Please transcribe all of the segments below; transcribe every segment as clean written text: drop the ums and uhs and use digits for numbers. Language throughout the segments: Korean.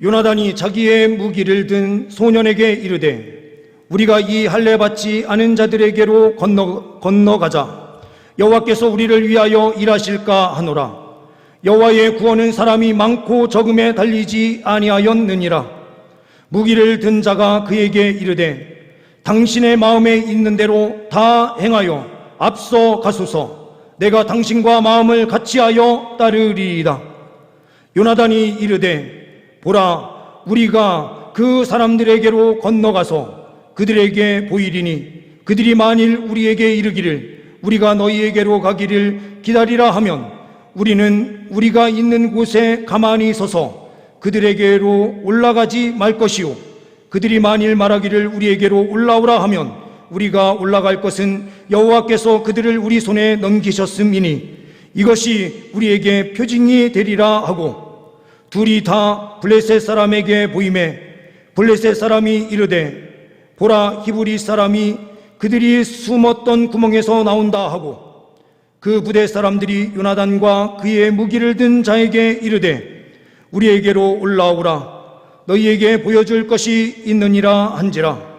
요나단이 자기의 무기를 든 소년에게 이르되 우리가 이 할례 받지 않은 자들에게로 건너가자. 여호와께서 우리를 위하여 일하실까 하노라. 여호와의 구원은 사람이 많고 적음에 달리지 아니하였느니라. 무기를 든 자가 그에게 이르되 당신의 마음에 있는 대로 다 행하여 앞서 가소서. 내가 당신과 마음을 같이하여 따르리이다. 요나단이 이르되 보라, 우리가 그 사람들에게로 건너가서 그들에게 보이리니 그들이 만일 우리에게 이르기를 우리가 너희에게로 가기를 기다리라 하면 우리는 우리가 있는 곳에 가만히 서서 그들에게로 올라가지 말 것이요, 그들이 만일 말하기를 우리에게로 올라오라 하면 우리가 올라갈 것은 여호와께서 그들을 우리 손에 넘기셨음이니 이것이 우리에게 표징이 되리라 하고, 둘이 다 블레셋 사람에게 보이매 블레셋 사람이 이르되 보라, 히브리 사람이 그들이 숨었던 구멍에서 나온다 하고, 그 부대 사람들이 요나단과 그의 무기를 든 자에게 이르되 우리에게로 올라오라. 너희에게 보여줄 것이 있느니라 한지라.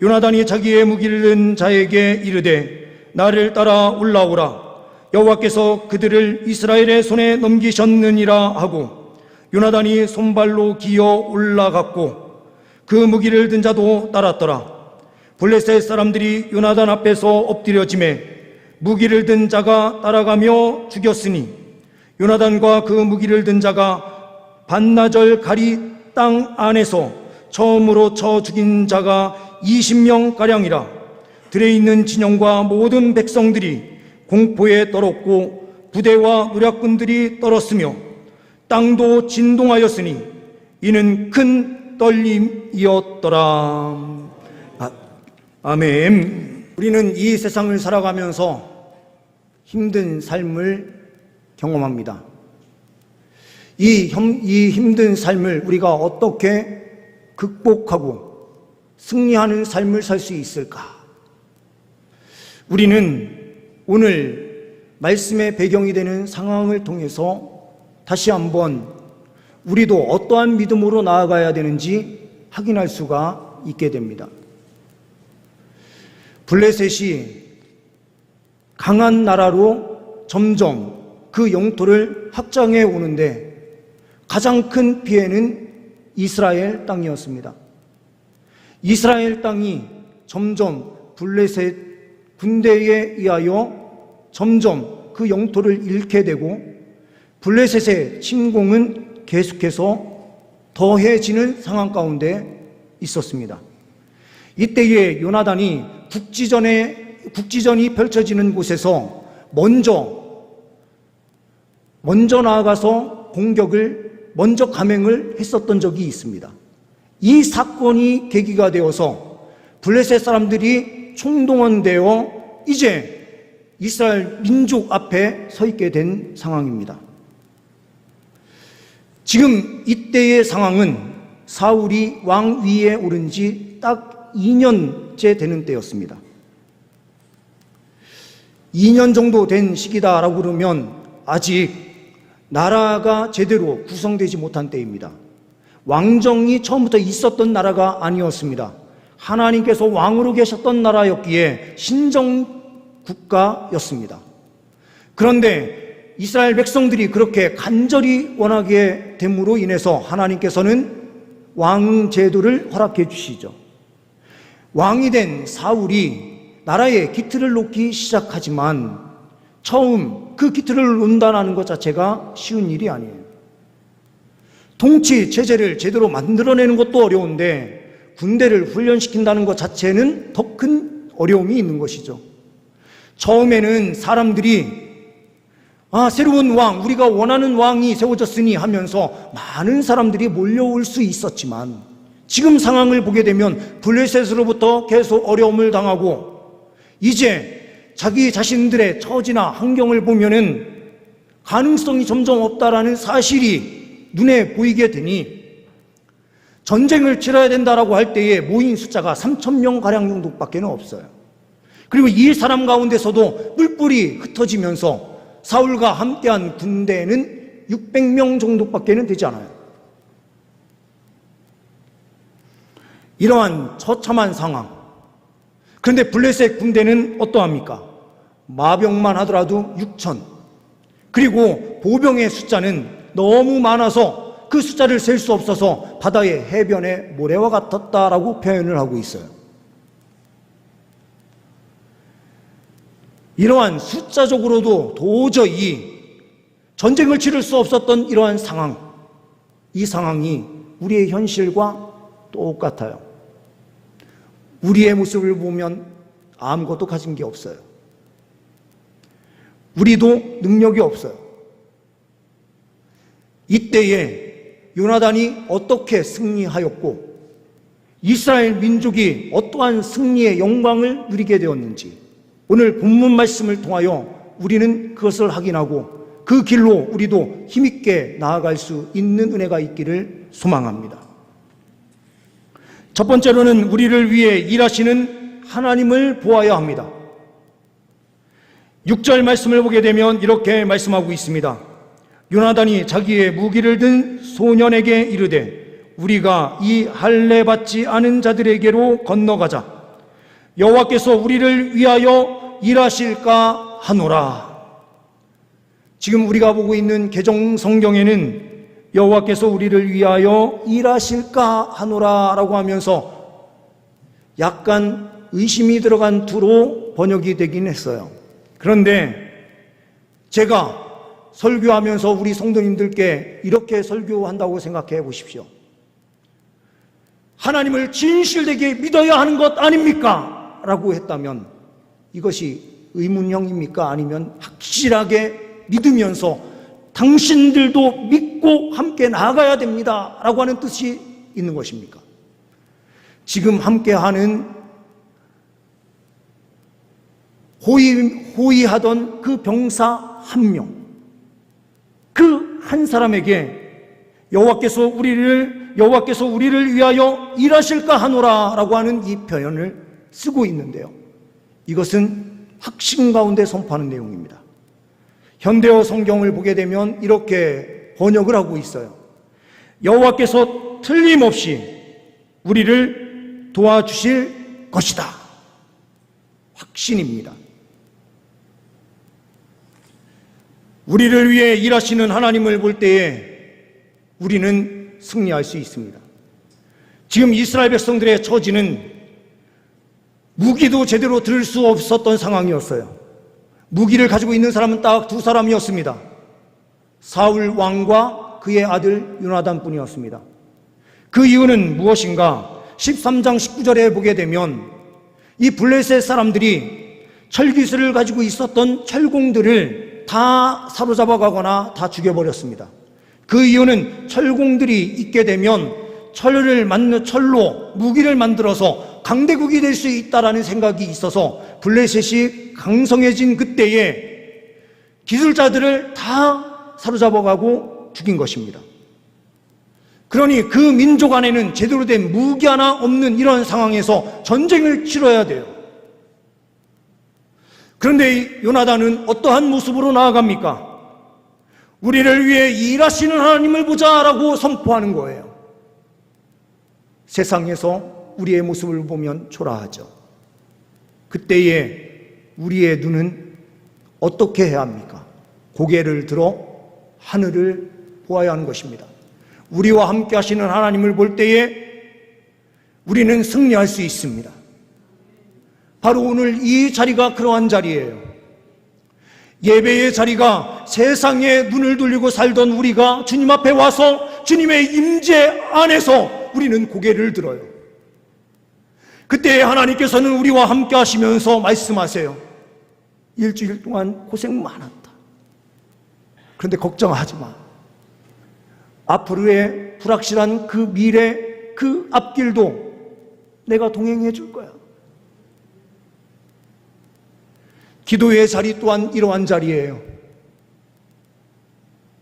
요나단이 자기의 무기를 든 자에게 이르되 나를 따라 올라오라. 여호와께서 그들을 이스라엘의 손에 넘기셨느니라 하고, 요나단이 손발로 기어 올라갔고 그 무기를 든 자도 따랐더라. 블레셋 사람들이 요나단 앞에서 엎드려지매 무기를 든 자가 따라가며 죽였으니 요나단과 그 무기를 든 자가 반나절 가리 땅 안에서 처음으로 쳐 죽인 자가 20명가량이라. 들에 있는 진영과 모든 백성들이 공포에 떨었고 부대와 노략군들이 떨었으며 땅도 진동하였으니 이는 큰 떨림이었더라. 아멘. 우리는 이 세상을 살아가면서 힘든 삶을 경험합니다. 이 힘든 삶을 우리가 어떻게 극복하고 승리하는 삶을 살 수 있을까? 우리는 오늘 말씀의 배경이 되는 상황을 통해서 다시 한번 우리도 어떠한 믿음으로 나아가야 되는지 확인할 수가 있게 됩니다. 블레셋이 강한 나라로 점점 그 영토를 확장해 오는데 가장 큰 피해는 이스라엘 땅이었습니다. 이스라엘 땅이 점점 블레셋 군대에 의하여 점점 그 영토를 잃게 되고 블레셋의 침공은 계속해서 더해지는 상황 가운데 있었습니다. 이때에 요나단이 국지전이 펼쳐지는 곳에서 먼저 나아가서 먼저 감행을 했었던 적이 있습니다. 이 사건이 계기가 되어서 블레셋 사람들이 총동원되어 이제 이스라엘 민족 앞에 서 있게 된 상황입니다. 지금 이때의 상황은 사울이 왕위에 오른 지 딱 2년째 되는 때였습니다. 2년 정도 된 시기다라고 그러면 아직 나라가 제대로 구성되지 못한 때입니다. 왕정이 처음부터 있었던 나라가 아니었습니다. 하나님께서 왕으로 계셨던 나라였기에 신정 국가였습니다. 그런데 이스라엘 백성들이 그렇게 간절히 원하게 됨으로 인해서 하나님께서는 왕 제도를 허락해 주시죠. 왕이 된 사울이 나라에 기틀을 놓기 시작하지만 처음 그 기틀을 놓는다는 것 자체가 쉬운 일이 아니에요. 통치 체제를 제대로 만들어내는 것도 어려운데 군대를 훈련시킨다는 것 자체는 더 큰 어려움이 있는 것이죠. 처음에는 사람들이 새로운 왕, 우리가 원하는 왕이 세워졌으니 하면서 많은 사람들이 몰려올 수 있었지만 지금 상황을 보게 되면 블레셋으로부터 계속 어려움을 당하고 이제 자기 자신들의 처지나 환경을 보면은 가능성이 점점 없다라는 사실이 눈에 보이게 되니 전쟁을 치러야 된다라고 할 때에 모인 숫자가 3,000명가량 정도밖에 없어요. 그리고 이 사람 가운데서도 뿔뿔이 흩어지면서 사울과 함께한 군대는 600명 정도밖에 되지 않아요. 이러한 처참한 상황. 그런데 블레셋 군대는 어떠합니까? 마병만 하더라도 6천. 그리고 보병의 숫자는 너무 많아서 그 숫자를 셀 수 없어서 바다의 해변에 모래와 같았다라고 표현을 하고 있어요. 이러한 숫자적으로도 도저히 전쟁을 치를 수 없었던 이러한 상황, 이 상황이 우리의 현실과 똑같아요. 우리의 모습을 보면 아무것도 가진 게 없어요. 우리도 능력이 없어요. 이때에 요나단이 어떻게 승리하였고 이스라엘 민족이 어떠한 승리의 영광을 누리게 되었는지 오늘 본문 말씀을 통하여 우리는 그것을 확인하고 그 길로 우리도 힘있게 나아갈 수 있는 은혜가 있기를 소망합니다. 첫 번째로는 우리를 위해 일하시는 하나님을 보아야 합니다. 6절 말씀을 보게 되면 이렇게 말씀하고 있습니다. 요나단이 자기의 무기를 든 소년에게 이르되 우리가 이 할례 받지 않은 자들에게로 건너가자. 여호와께서 우리를 위하여 일하실까 하노라. 지금 우리가 보고 있는 개정 성경에는 여호와께서 우리를 위하여 일하실까 하노라 라고 하면서 약간 의심이 들어간 투로 번역이 되긴 했어요. 그런데 제가 설교하면서 우리 성도님들께 이렇게 설교한다고 생각해 보십시오. 하나님을 진실되게 믿어야 하는 것 아닙니까? 라고 했다면 이것이 의문형입니까? 아니면 확실하게 믿으면서 당신들도 믿고 함께 나아가야 됩니다 라고 하는 뜻이 있는 것입니까? 지금 함께하는 호위하던 그 병사 한 명, 그 한 사람에게 여호와께서 우리를 위하여 일하실까 하노라 라고 하는 이 표현을 쓰고 있는데요, 이것은 확신 가운데 선포하는 내용입니다. 현대어 성경을 보게 되면 이렇게 번역을 하고 있어요. 여호와께서 틀림없이 우리를 도와주실 것이다. 확신입니다. 우리를 위해 일하시는 하나님을 볼 때에 우리는 승리할 수 있습니다. 지금 이스라엘 백성들의 처지는 무기도 제대로 들 수 없었던 상황이었어요. 무기를 가지고 있는 사람은 딱 두 사람이었습니다. 사울 왕과 그의 아들 요나단 뿐이었습니다. 그 이유는 무엇인가? 13장 19절에 보게 되면 이 블레셋 사람들이 철기술을 가지고 있었던 철공들을 다 사로잡아 가거나 다 죽여버렸습니다. 그 이유는 철공들이 있게 되면 철로 무기를 만들어서 강대국이 될 수 있다라는 생각이 있어서 블레셋이 강성해진 그때에 기술자들을 다 사로잡아가고 죽인 것입니다. 그러니 그 민족 안에는 제대로 된 무기 하나 없는 이런 상황에서 전쟁을 치러야 돼요. 그런데 요나단은 어떠한 모습으로 나아갑니까? 우리를 위해 일하시는 하나님을 보자라고 선포하는 거예요. 세상에서 우리의 모습을 보면 초라하죠. 그때에 우리의 눈은 어떻게 해야 합니까? 고개를 들어 하늘을 보아야 하는 것입니다. 우리와 함께 하시는 하나님을 볼 때에 우리는 승리할 수 있습니다. 바로 오늘 이 자리가 그러한 자리예요. 예배의 자리가 세상에 눈을 돌리고 살던 우리가 주님 앞에 와서 주님의 임재 안에서 우리는 고개를 들어요. 그때 하나님께서는 우리와 함께 하시면서 말씀하세요. 일주일 동안 고생 많았다. 그런데 걱정하지 마. 앞으로의 불확실한 그 미래, 그 앞길도 내가 동행해 줄 거야. 기도의 자리 또한 이러한 자리예요.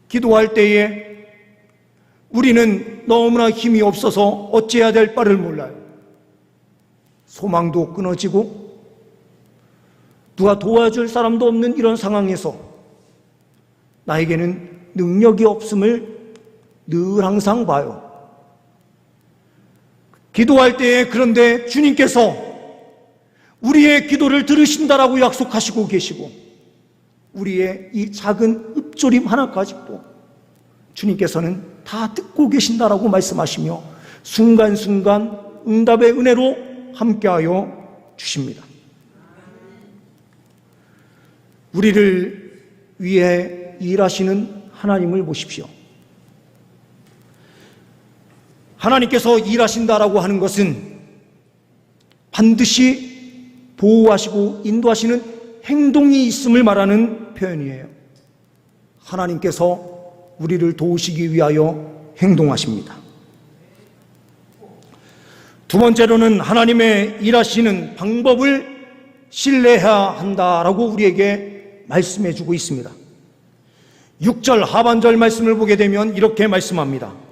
기도할 때에 우리는 너무나 힘이 없어서 어찌해야 될 바를 몰라요. 소망도 끊어지고 누가 도와줄 사람도 없는 이런 상황에서 나에게는 능력이 없음을 늘 항상 봐요. 기도할 때에 그런데 주님께서 우리의 기도를 들으신다라고 약속하시고 계시고 우리의 이 작은 읊조림 하나까지도 주님께서는 다 듣고 계신다라고 말씀하시며 순간순간 응답의 은혜로 함께하여 주십니다. 우리를 위해 일하시는 하나님을 보십시오. 하나님께서 일하신다라고 하는 것은 반드시 보호하시고 인도하시는 행동이 있음을 말하는 표현이에요. 하나님께서 우리를 도우시기 위하여 행동하십니다. 두 번째로는 하나님의 일하시는 방법을 신뢰해야 한다라고 우리에게 말씀해 주고 있습니다. 6절 하반절 말씀을 보게 되면 이렇게 말씀합니다.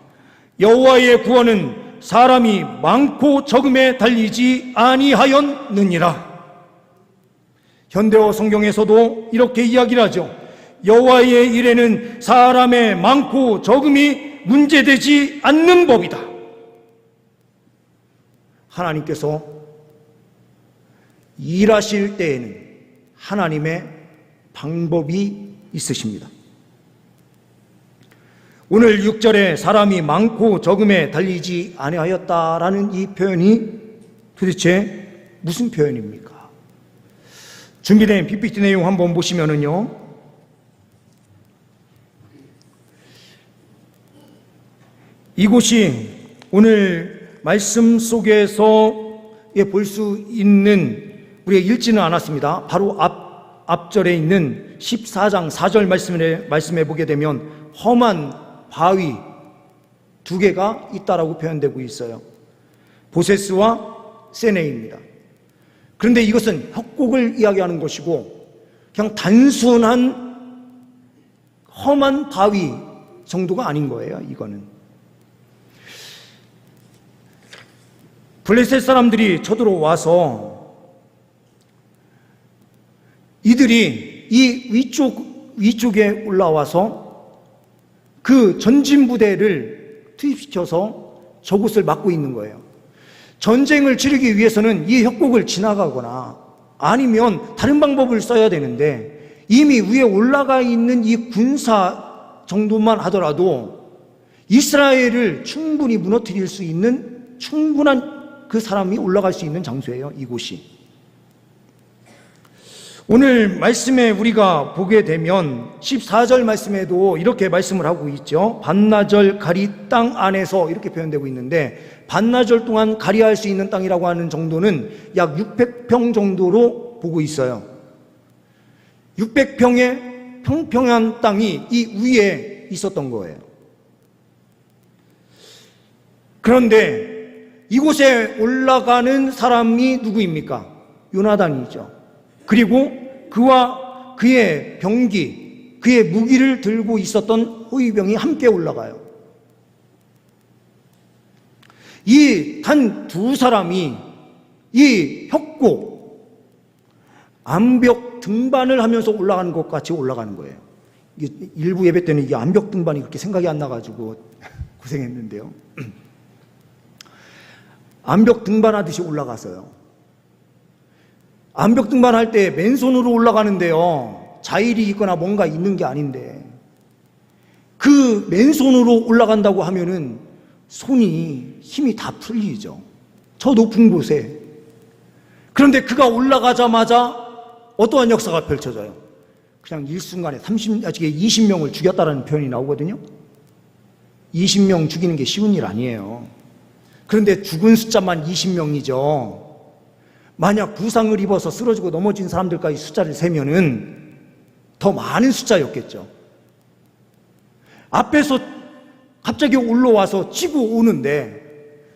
여호와의 구원은 사람이 많고 적음에 달리지 아니하였느니라. 현대어 성경에서도 이렇게 이야기를 하죠. 여호와의 일에는 사람의 많고 적음이 문제되지 않는 법이다. 하나님께서 일하실 때에는 하나님의 방법이 있으십니다. 오늘 6절에 사람이 많고 적음에 달리지 아니하였다라는 이 표현이 도대체 무슨 표현입니까? 준비된 PPT 내용 한번 보시면은요, 이곳이 오늘 말씀 속에서 볼 수 있는, 우리가 읽지는 않았습니다. 바로 앞절에 있는 14장 4절 말씀에 보게 되면 험한 바위 두 개가 있다라고 표현되고 있어요. 보세스와 세네입니다. 그런데 이것은 협곡을 이야기하는 것이고 그냥 단순한 험한 바위 정도가 아닌 거예요. 이거는 블레셋 사람들이 쳐들어와서 이들이 이 위쪽에 올라와서 그 전진 부대를 투입시켜서 저곳을 막고 있는 거예요. 전쟁을 치르기 위해서는 이 협곡을 지나가거나 아니면 다른 방법을 써야 되는데 이미 위에 올라가 있는 이 군사 정도만 하더라도 이스라엘을 충분히 무너뜨릴 수 있는 충분한 그 사람이 올라갈 수 있는 장소예요. 이곳이. 오늘 말씀에 우리가 보게 되면 14절 말씀에도 이렇게 말씀을 하고 있죠. 반나절 가리 땅 안에서 이렇게 표현되고 있는데 반나절 동안 가리할 수 있는 땅이라고 하는 정도는 약 600평 정도로 보고 있어요. 600평의 평평한 땅이 이 위에 있었던 거예요. 그런데 이곳에 올라가는 사람이 누구입니까? 요나단이죠. 그리고 그와 그의 병기, 그의 무기를 들고 있었던 호위병이 함께 올라가요. 이 단 두 사람이 이 협곡 암벽 등반을 하면서 올라가는 것 같이 올라가는 거예요. 일부 예배 때는 이 암벽 등반이 그렇게 생각이 안 나가지고 고생했는데요. 암벽 등반하듯이 올라갔어요. 암벽 등반할 때 맨손으로 올라가는데요, 자일이 있거나 뭔가 있는 게 아닌데 그 맨손으로 올라간다고 하면은 손이 힘이 다 풀리죠. 저 높은 곳에. 그런데 그가 올라가자마자 어떠한 역사가 펼쳐져요? 그냥 일순간에 20명을 죽였다라는 표현이 나오거든요. 20명 죽이는 게 쉬운 일 아니에요. 그런데 죽은 숫자만 20명이죠. 만약 부상을 입어서 쓰러지고 넘어진 사람들까지 숫자를 세면은 더 많은 숫자였겠죠. 앞에서 갑자기 올라와서 치고 오는데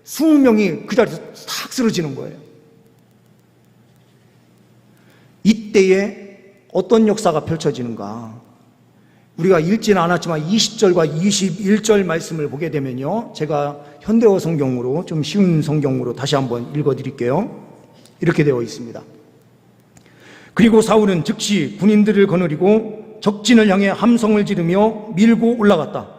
20명이 그 자리에서 싹 쓰러지는 거예요. 이때에 어떤 역사가 펼쳐지는가? 우리가 읽지는 않았지만 20절과 21절 말씀을 보게 되면요, 제가 현대어 성경으로 좀 쉬운 성경으로 다시 한번 읽어드릴게요. 이렇게 되어 있습니다. 그리고 사울은 즉시 군인들을 거느리고 적진을 향해 함성을 지르며 밀고 올라갔다.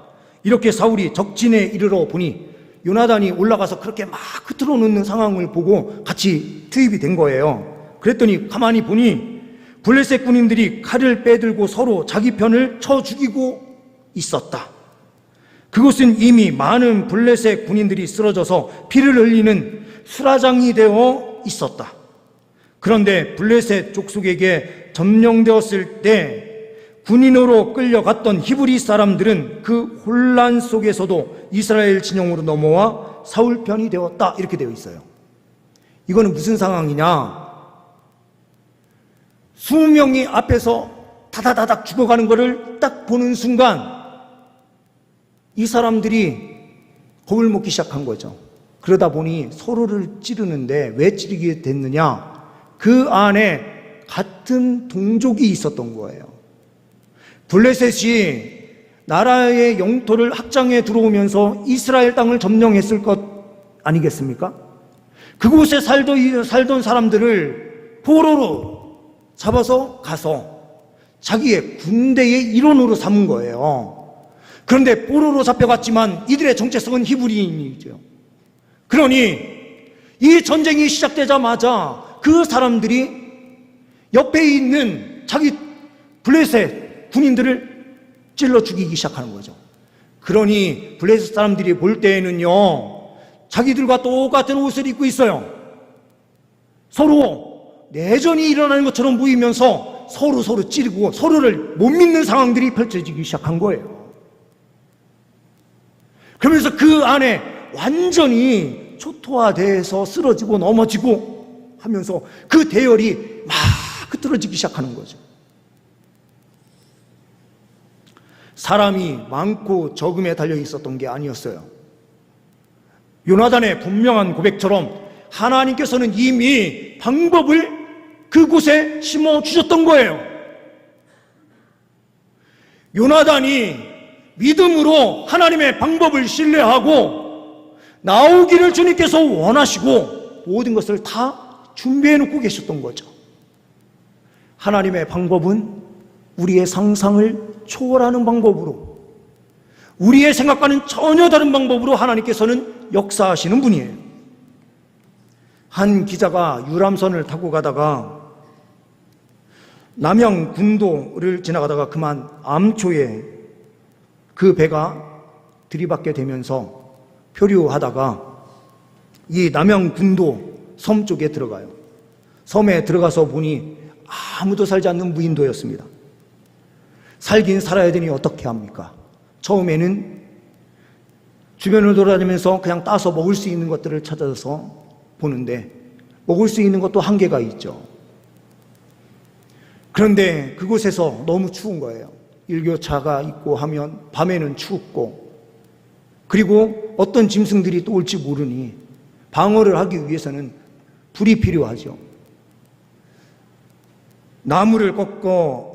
이렇게 사울이 적진에 이르러 보니 요나단이 올라가서 그렇게 막 흐트러 놓는 상황을 보고 같이 투입이 된 거예요. 그랬더니 가만히 보니 블레셋 군인들이 칼을 빼들고 서로 자기 편을 쳐 죽이고 있었다. 그곳은 이미 많은 블레셋 군인들이 쓰러져서 피를 흘리는 수라장이 되어 있었다. 그런데 블레셋 족속에게 점령되었을 때 군인으로 끌려갔던 히브리 사람들은 그 혼란 속에서도 이스라엘 진영으로 넘어와 사울 편이 되었다. 이렇게 되어 있어요. 이거는 무슨 상황이냐? 수명이 앞에서 다다다닥 죽어가는 것을 딱 보는 순간 이 사람들이 겁을 먹기 시작한 거죠. 그러다 보니 서로를 찌르는데 왜 찌르게 됐느냐? 그 안에 같은 동족이 있었던 거예요. 블레셋이 나라의 영토를 확장해 들어오면서 이스라엘 땅을 점령했을 것 아니겠습니까? 그곳에 살던 사람들을 포로로 잡아서 가서 자기의 군대의 일원으로 삼은 거예요. 그런데 포로로 잡혀갔지만 이들의 정체성은 히브리인이죠. 그러니 이 전쟁이 시작되자마자 그 사람들이 옆에 있는 자기 블레셋 군인들을 찔러 죽이기 시작하는 거죠. 그러니 블레셋 사람들이 볼 때에는요, 자기들과 똑같은 옷을 입고 있어요. 서로 내전이 일어나는 것처럼 보이면서 서로 찌르고 서로를 못 믿는 상황들이 펼쳐지기 시작한 거예요. 그러면서 그 안에 완전히 초토화돼서 쓰러지고 넘어지고 하면서 그 대열이 막 흐트러지기 시작하는 거죠. 사람이 많고 적음에 달려 있었던 게 아니었어요. 요나단의 분명한 고백처럼 하나님께서는 이미 방법을 그곳에 심어주셨던 거예요. 요나단이 믿음으로 하나님의 방법을 신뢰하고 나오기를 주님께서 원하시고 모든 것을 다 준비해 놓고 계셨던 거죠. 하나님의 방법은 우리의 상상을 초월하는 방법으로, 우리의 생각과는 전혀 다른 방법으로 하나님께서는 역사하시는 분이에요. 한 기자가 유람선을 타고 가다가 남양군도를 지나가다가 그만 암초에 그 배가 들이받게 되면서 표류하다가 이 남양군도 섬 쪽에 들어가요. 섬에 들어가서 보니 아무도 살지 않는 무인도였습니다. 살긴 살아야 되니 어떻게 합니까? 처음에는 주변을 돌아다니면서 그냥 따서 먹을 수 있는 것들을 찾아서 보는데 먹을 수 있는 것도 한계가 있죠. 그런데 그곳에서 너무 추운 거예요. 일교차가 있고 하면 밤에는 춥고, 그리고 어떤 짐승들이 또 올지 모르니 방어를 하기 위해서는 불이 필요하죠. 나무를 꺾어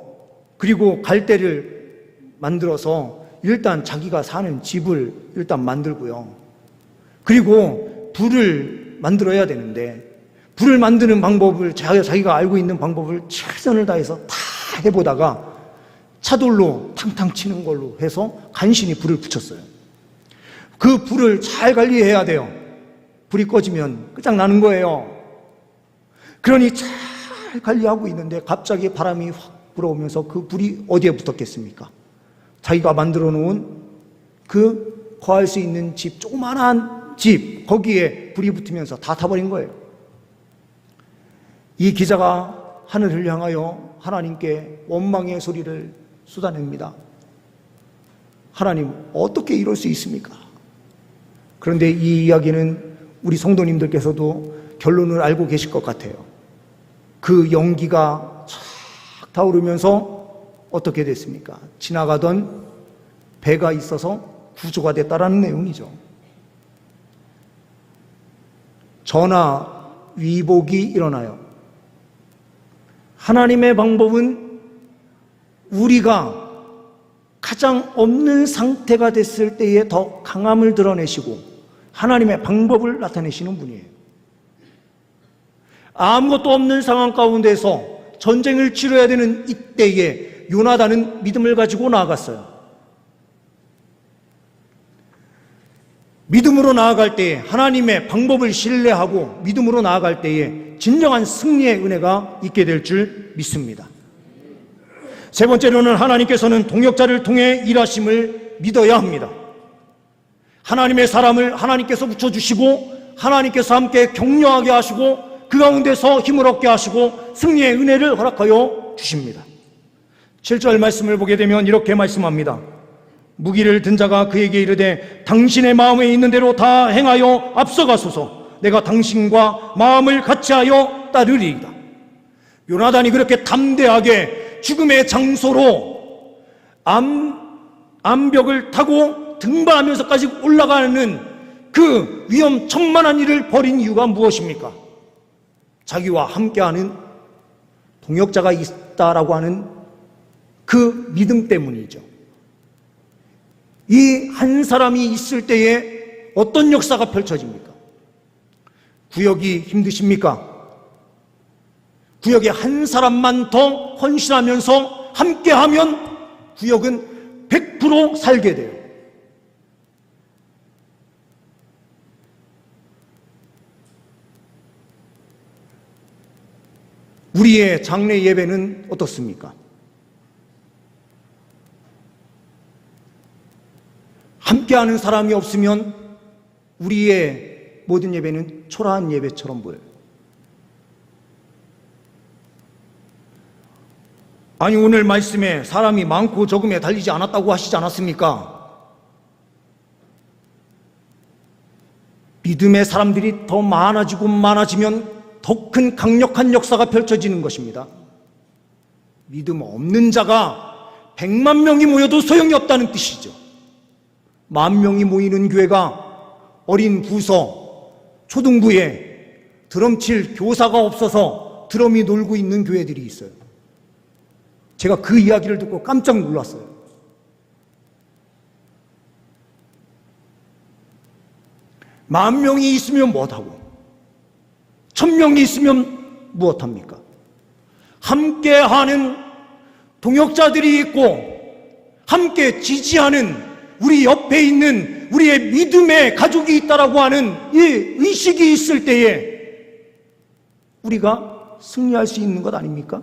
그리고 갈대를 만들어서 일단 자기가 사는 집을 일단 만들고요. 그리고 불을 만들어야 되는데 불을 만드는 방법을 자기가 알고 있는 방법을 최선을 다해서 다 해보다가 차돌로 탕탕 치는 걸로 해서 간신히 불을 붙였어요. 그 불을 잘 관리해야 돼요. 불이 꺼지면 끝장나는 거예요. 그러니 잘 관리하고 있는데 갑자기 바람이 확 불어오면서 그 불이 어디에 붙었겠습니까? 자기가 만들어 놓은 그 거할 수 있는 집, 조그만한 집, 거기에 불이 붙으면서 다 타버린 거예요. 이 기자가 하늘을 향하여 하나님께 원망의 소리를 쏟아냅니다. 하나님, 어떻게 이럴 수 있습니까? 그런데 이 이야기는 우리 성도님들께서도 결론을 알고 계실 것 같아요. 그 연기가 쫙 타오르면서 어떻게 됐습니까? 지나가던 배가 있어서 구조가 됐다라는 내용이죠. 전하 위복이 일어나요. 하나님의 방법은 우리가 가장 없는 상태가 됐을 때에 더 강함을 드러내시고 하나님의 방법을 나타내시는 분이에요. 아무것도 없는 상황 가운데서 전쟁을 치러야 되는 이때에 요나단은 믿음을 가지고 나아갔어요. 믿음으로 나아갈 때에, 하나님의 방법을 신뢰하고 믿음으로 나아갈 때에 진정한 승리의 은혜가 있게 될 줄 믿습니다. 세 번째로는 하나님께서는 동역자를 통해 일하심을 믿어야 합니다. 하나님의 사람을 하나님께서 붙여주시고 하나님께서 함께 격려하게 하시고 그 가운데서 힘을 얻게 하시고 승리의 은혜를 허락하여 주십니다. 7절 말씀을 보게 되면 이렇게 말씀합니다. 무기를 든 자가 그에게 이르되 당신의 마음에 있는 대로 다 행하여 앞서가소서. 내가 당신과 마음을 같이하여 따르리이다. 요나단이 그렇게 담대하게 죽음의 장소로 암벽을 타고 등반하면서까지 올라가는 그 위험천만한 일을 벌인 이유가 무엇입니까? 자기와 함께하는 동역자가 있다라고 하는 그 믿음 때문이죠. 이 한 사람이 있을 때에 어떤 역사가 펼쳐집니까? 구역이 힘드십니까? 구역에 한 사람만 더 헌신하면서 함께하면 구역은 100% 살게 돼요. 우리의 장례 예배는 어떻습니까? 함께하는 사람이 없으면 우리의 모든 예배는 초라한 예배처럼 보여요. 아니, 오늘 말씀에 사람이 많고 적음에 달리지 않았다고 하시지 않았습니까? 믿음의 사람들이 더 많아지고 많아지면 더 큰 강력한 역사가 펼쳐지는 것입니다. 믿음 없는 자가 100만 명이 모여도 소용이 없다는 뜻이죠. 10,000명이 모이는 교회가 어린 부서, 초등부에 드럼 칠 교사가 없어서 드럼이 놀고 있는 교회들이 있어요. 제가 그 이야기를 듣고 깜짝 놀랐어요. 만 명이 있으면 무엇하고 1,000명이 있으면 무엇합니까? 함께하는 동역자들이 있고 함께 지지하는 우리 옆에 있는 우리의 믿음의 가족이 있다라고 하는 이 의식이 있을 때에 우리가 승리할 수 있는 것 아닙니까?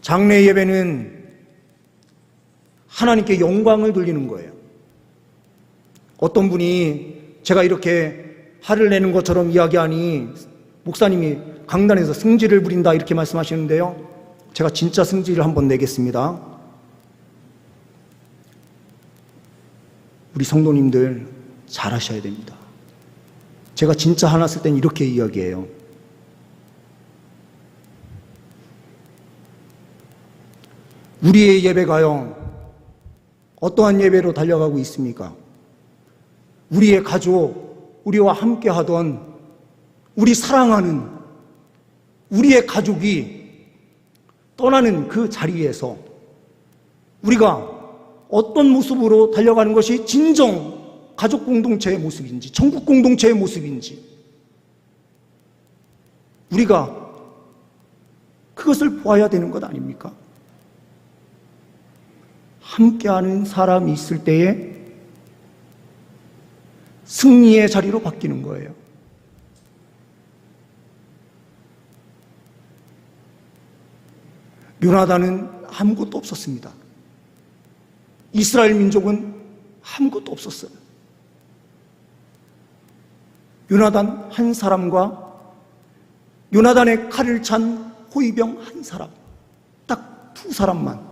장례 예배는 하나님께 영광을 돌리는 거예요. 어떤 분이 제가 이렇게 화를 내는 것처럼 이야기하니 목사님이 강단에서 승질을 부린다 이렇게 말씀하시는데요. 제가 진짜 승질을 한번 내겠습니다. 우리 성도님들 잘하셔야 됩니다. 제가 진짜 화났을 땐 이렇게 이야기해요. 우리의 예배가요, 어떠한 예배로 달려가고 있습니까? 우리의 가족, 우리와 함께 하던, 우리 사랑하는 우리의 가족이 떠나는 그 자리에서 우리가 어떤 모습으로 달려가는 것이 진정 가족 공동체의 모습인지, 천국 공동체의 모습인지, 우리가 그것을 보아야 되는 것 아닙니까? 함께하는 사람이 있을 때에 승리의 자리로 바뀌는 거예요. 요나단은 아무것도 없었습니다. 이스라엘 민족은 아무것도 없었어요. 요나단 한 사람과 요나단의 칼을 찬 호위병 한 사람, 딱 두 사람만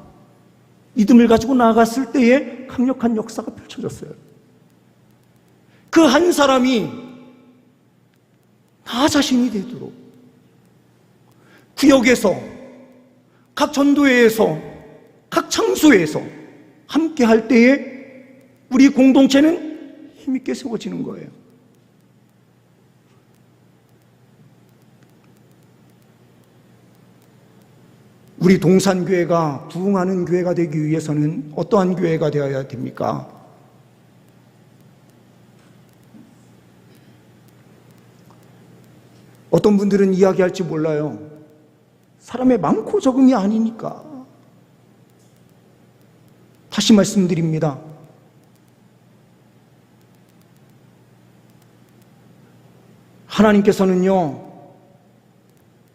믿음을 가지고 나아갔을 때에 강력한 역사가 펼쳐졌어요. 그 한 사람이 나 자신이 되도록 구역에서, 각 전도회에서, 각 장소에서 함께 할 때에 우리 공동체는 힘있게 세워지는 거예요. 우리 동산교회가 부흥하는 교회가 되기 위해서는 어떠한 교회가 되어야 됩니까? 어떤 분들은 이야기할지 몰라요. 사람의 많고 적음이 아니니까 다시 말씀드립니다. 하나님께서는요,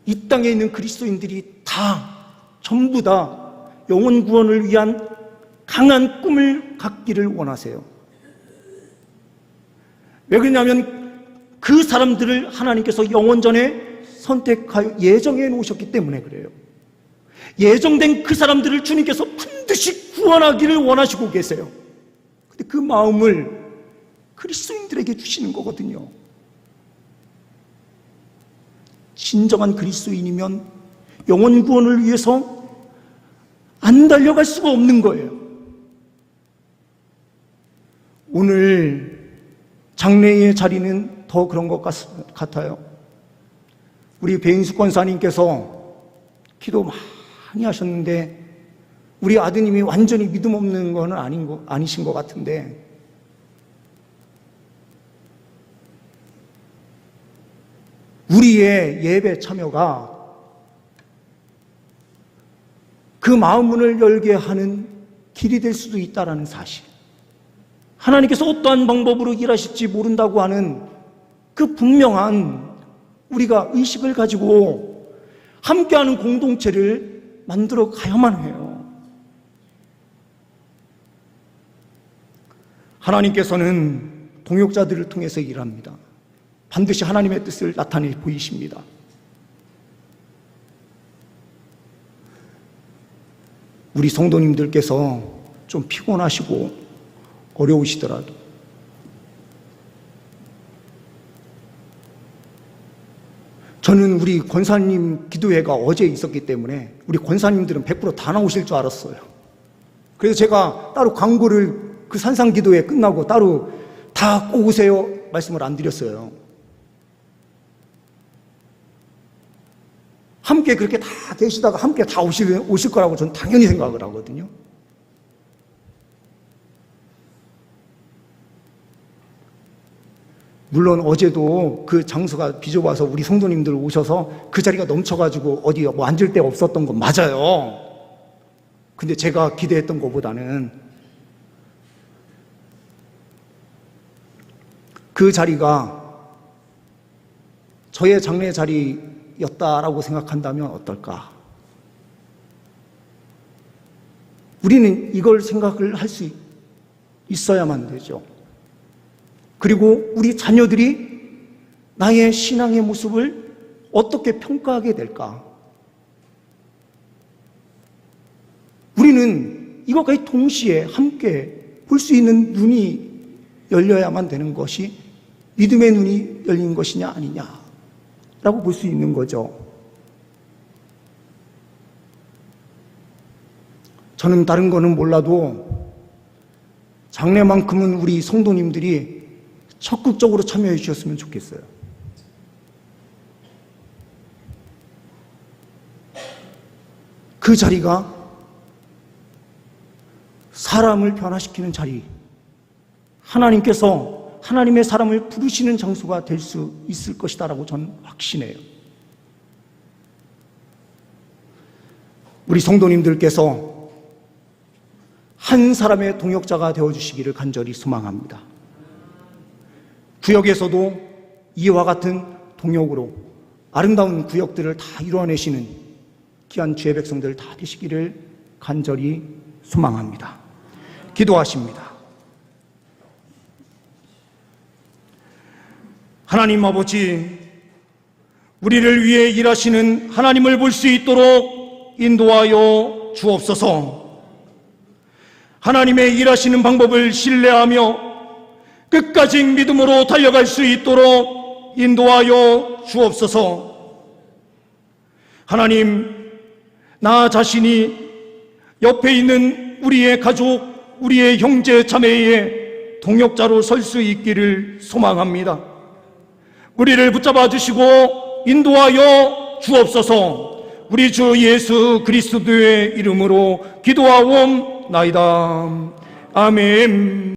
이 땅에 있는 그리스도인들이 전부 다 영혼 구원을 위한 강한 꿈을 갖기를 원하세요. 왜 그러냐면 그 사람들을 하나님께서 영원전에 선택하여 예정해 놓으셨기 때문에 그래요. 예정된 그 사람들을 주님께서 반드시 구원하기를 원하시고 계세요. 근데 그 마음을 그리스도인들에게 주시는 거거든요. 진정한 그리스도인이면 영원 구원을 위해서 안 달려갈 수가 없는 거예요. 오늘 장례의 자리는 더 그런 것 같아요. 우리 배인숙 권사님께서 기도 많이 하셨는데 우리 아드님이 완전히 믿음 없는 건 아니신 것 같은데, 우리의 예배 참여가 그 마음문을 열게 하는 길이 될 수도 있다는 사실, 하나님께서 어떠한 방법으로 일하실지 모른다고 하는 그 분명한 우리가 의식을 가지고 함께하는 공동체를 만들어 가야만 해요. 하나님께서는 동역자들을 통해서 일합니다. 반드시 하나님의 뜻을 나타내 보이십니다. 우리 성도님들께서 좀 피곤하시고 어려우시더라도 저는 우리 권사님 기도회가 어제 있었기 때문에 우리 권사님들은 100% 다 나오실 줄 알았어요. 그래서 제가 따로 광고를 그 산상 기도회 끝나고 따로 다 꼭 오세요 말씀을 안 드렸어요. 함께 그렇게 다 계시다가 함께 다 오실 거라고 저는 당연히 생각을 하거든요. 물론 어제도 그 장소가 비좁아서 우리 성도님들 오셔서 그 자리가 넘쳐가지고 어디 뭐 앉을 데 없었던 건 맞아요. 근데 제가 기대했던 것보다는 그 자리가 저의 장례 자리였다라고 생각한다면 어떨까? 우리는 이걸 생각을 할 수 있어야만 되죠. 그리고 우리 자녀들이 나의 신앙의 모습을 어떻게 평가하게 될까? 우리는 이것까지 동시에 함께 볼 수 있는 눈이 열려야만 되는 것이 믿음의 눈이 열린 것이냐 아니냐라고 볼 수 있는 거죠. 저는 다른 거는 몰라도 장례만큼은 우리 성도님들이 적극적으로 참여해 주셨으면 좋겠어요. 그 자리가 사람을 변화시키는 자리, 하나님께서 하나님의 사람을 부르시는 장소가 될 수 있을 것이다라고 저는 확신해요. 우리 성도님들께서 한 사람의 동역자가 되어주시기를 간절히 소망합니다. 구역에서도 이와 같은 동역으로 아름다운 구역들을 다 이루어내시는 귀한 주의 백성들 다 되시기를 간절히 소망합니다. 기도하십니다. 하나님 아버지, 우리를 위해 일하시는 하나님을 볼 수 있도록 인도하여 주옵소서. 하나님의 일하시는 방법을 신뢰하며 끝까지 믿음으로 달려갈 수 있도록 인도하여 주옵소서. 하나님, 나 자신이 옆에 있는 우리의 가족, 우리의 형제 자매의 동역자로 설 수 있기를 소망합니다. 우리를 붙잡아 주시고 인도하여 주옵소서. 우리 주 예수 그리스도의 이름으로 기도하옵나이다. 아멘.